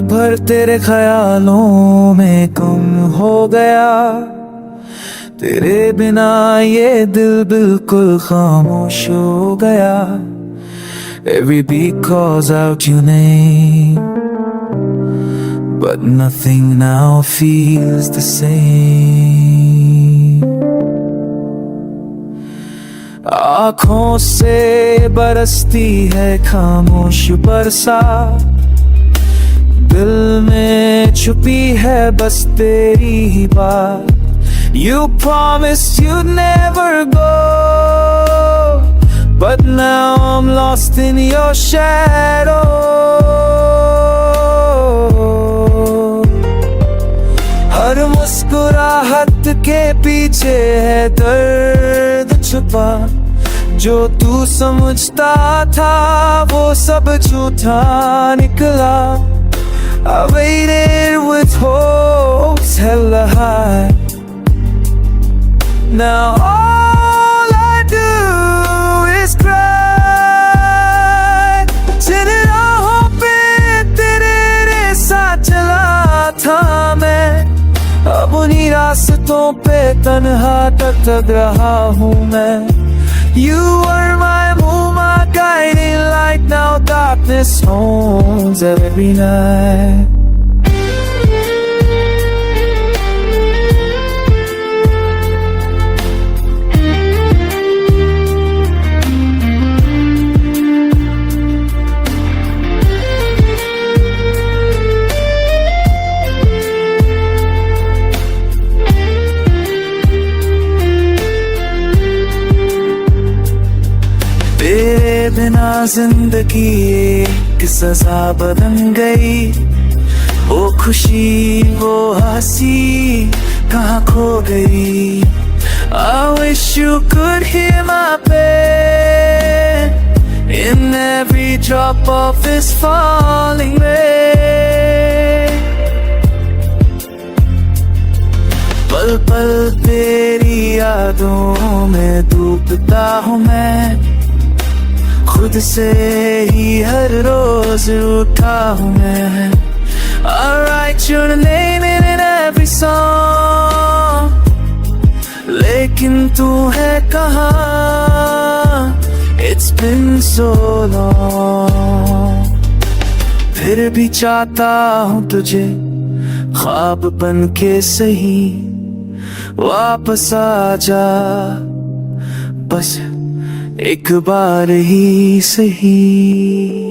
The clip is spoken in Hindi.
भर तेरे ख्यालों में गुम हो गया, तेरे बिना ये दिल बिल्कुल खामोश हो गया। Every beat calls out your name, but nothing now feels the same. आँखों से बरसती है खामोश बरसात, दिल में छुपी है बस तेरी ही बात। You promised you'd never go, but now I'm lost in your shadow. हर मुस्कुराहट के पीछे है दर्द छुपा, जो तू समझता था वो सब झूठा निकला। I waited with hopes hella high, now all I do is cry। जिन राहों पे तेरे साथ चला था मैं, अब उन्हीं रास्तों पे तन्हा भटक रहा हूँ मैं। You were my moon, my guiding light, now darkness owns every night। तेरे बिना जिंदगी एक सजा बन गई, वो खुशी वो हंसी कहाँ खो गई। I wish you could hear my pain in every drop of this falling rain। पल पल तेरी यादों में डूबता हूँ मैं, खुद से ही हर रोज उठा हूँ मैं। I write your name in every song, लेकिन तू है कहाँ? It's been so long। फिर भी चाहता हूँ तुझे ख्वाब बन के सही, वापस आ जा बस एक बार ही सही।